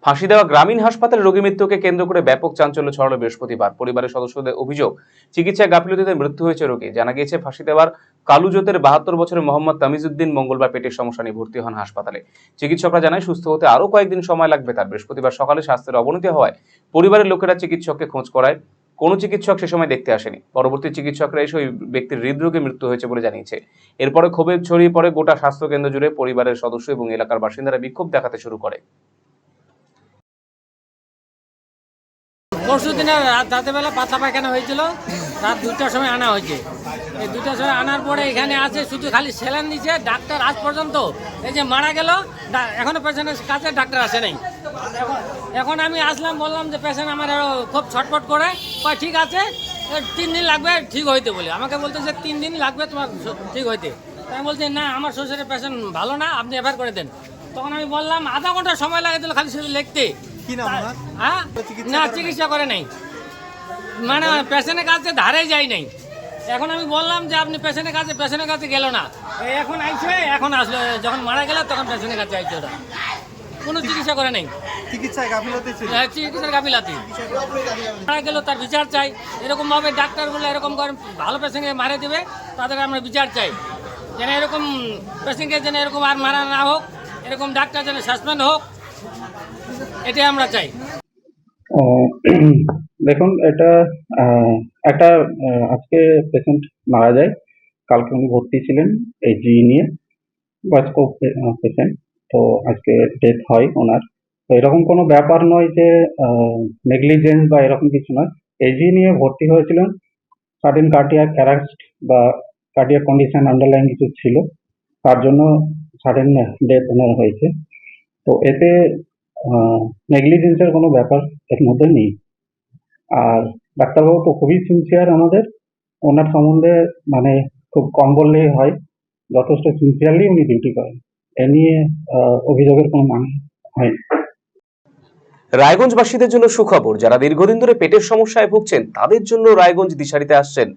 ফাঁসি দেওয়া গ্রামীণ হাসপাতালে রোগী মৃত্যুকে কেন্দ্র করে ব্যাপক চাঞ্চল্য ছড়ালো বৃহস্পতিবার। পরিবারের সদস্যদের অভিযোগ, চিকিৎসায় গাফিলতিতে মৃত্যু হয়েছে রোগী। জানা গিয়েছে, ফাঁসি দেওয়ার কালুজোতের 72 বছরের মোহাম্মদ তামিজউদ্দিন মঙ্গলবার পেটের সমস্যা নিয়ে ভর্তি হন হাসপাতালে। চিকিৎসকরা জানায়, সুস্থ হতে আরও কয়েকদিন সময় লাগবে তার। বৃহস্পতিবার সকালে স্বাস্থ্যের অবনতি হওয়ায় পরিবারের লোকেরা চিকিৎসককে খোঁজ করায় কোনো চিকিৎসক সে সময় দেখতে আসেনি। পরবর্তী চিকিৎসকরা এসে ওই ব্যক্তির হৃদরোগে মৃত্যু হয়েছে বলে জানিয়েছে। এরপরে ক্ষোভে ছড়িয়ে পড়ে গোটা স্বাস্থ্যকেন্দ্র জুড়ে। পরিবারের সদস্য এবং এলাকার বাসিন্দারা বিক্ষোভ দেখাতে শুরু করে। পরশু দিনে রাতের বেলা পাতলা পায়খানা হয়েছিল, রাত 2টার সময় আনা হয়েছে। এই 2টার সময় আনার পরে এখানে আছে, শুধু খালি স্যালাইন দিচ্ছে। ডাক্তার আজ পর্যন্ত, এই যে মারা গেল, এখনো পেশেন্টের কাছে ডাক্তার আসে নাই। এখন আমি আসলাম, বললাম যে পেশেন্ট আমার খুব ছটফট করে, ঠিক আছে 3 দিন লাগবে ঠিক হইতে বলে। আমাকে বলতেছে 3 দিন লাগবে তোমার ঠিক হইতে। আমি বলছি না, আমার শ্বশুরের পেশেন্ট ভালো না, আপনি এফআইআর করে দেন। তখন আমি বললাম আধা ঘন্টা সময় লাগে দিল খালি শুধু লিখতে। হ্যাঁ, না চিকিৎসা করে নাই, মানে পেশেন্টের কাছে ধারে যায় নাই। এখন আমি বললাম যে আপনি পেশেন্টের কাছে গেল না, এখন আইছে, এখন আসলো, যখন মারা গেল তখন পেশেন্টের কাছে আইছে। ওরা কোনো চিকিৎসা করে নাই, চিকিৎসার গাফিলতি। মারা গেল, তার বিচার চাই। এরকম ভাবে ডাক্তারগুলো এরকম করে ভালো পেশেন্টকে মারে দেবে, তাদের আমরা বিচার চাই। যেন এরকম পেশেন্টকে যেন এরকম আর মারা না হোক, এরকম ডাক্তার যেন সাসপেন্ড হোক, এটাই আমরা চাই। দেখুন, এটা একটা আজকে পেশেন্ট মারা যায়। কালকে উনি ভর্তি ছিলেন এজি নিয়ে, বয়স্ক পেশেন্ট। তো আজকে ডেথ হয় ওনার। তো এরকম কোনো ব্যাপার নয় যে নেগলিজেন্স বা এরকম কিছু নয়। এজি নিয়ে ভর্তি হয়েছিলেন, সাডেন কার্ডিয়াক অ্যারেস্ট বা কার্ডিয়াক কন্ডিশন আন্ডারলাইন কিছু ছিল, তার জন্য সাডেন ডেথ ওনার হয়েছে। তো এতে নেগলিজেন্সের কোনো ব্যাপার এর মধ্যে নেই। আর ডাক্তারবাবু তো খুবই সিনসিয়ার আমাদের, ওনার সম্বন্ধে মানে খুব কম বললেই হয়, যথেষ্ট সিনসিয়ারলি উনি ডিউটি করেন। এ নিয়ে অভিযোগের কোনো মানে হয় না। রায়গঞ্জবাসীদের জন্য সুখবর, যারা দীর্ঘদিন ধরে পেটের সমস্যায় ভুগছেন তাদের জন্য রায়গঞ্জ দিশারিতে আসছেন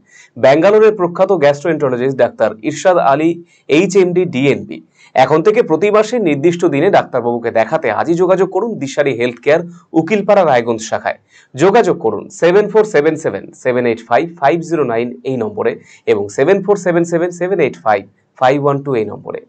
ব্যাঙ্গালোরের প্রখ্যাত গ্যাস্ট্রোএন্টারোলজিস্ট ডাক্তার ইরশাদ আলী, এইচএমডি, ডিএনবি। এখন থেকে প্রতি মাসে নির্দিষ্ট দিনে ডাক্তারবাবুকে দেখাতে আজই যোগাযোগ করুন দিশারি হেলথ কেয়ার, উকিলপাড়া, রায়গঞ্জ শাখায়। যোগাযোগ করুন 7477785509 এই নম্বরে এবং 7477785512 এই নম্বরে।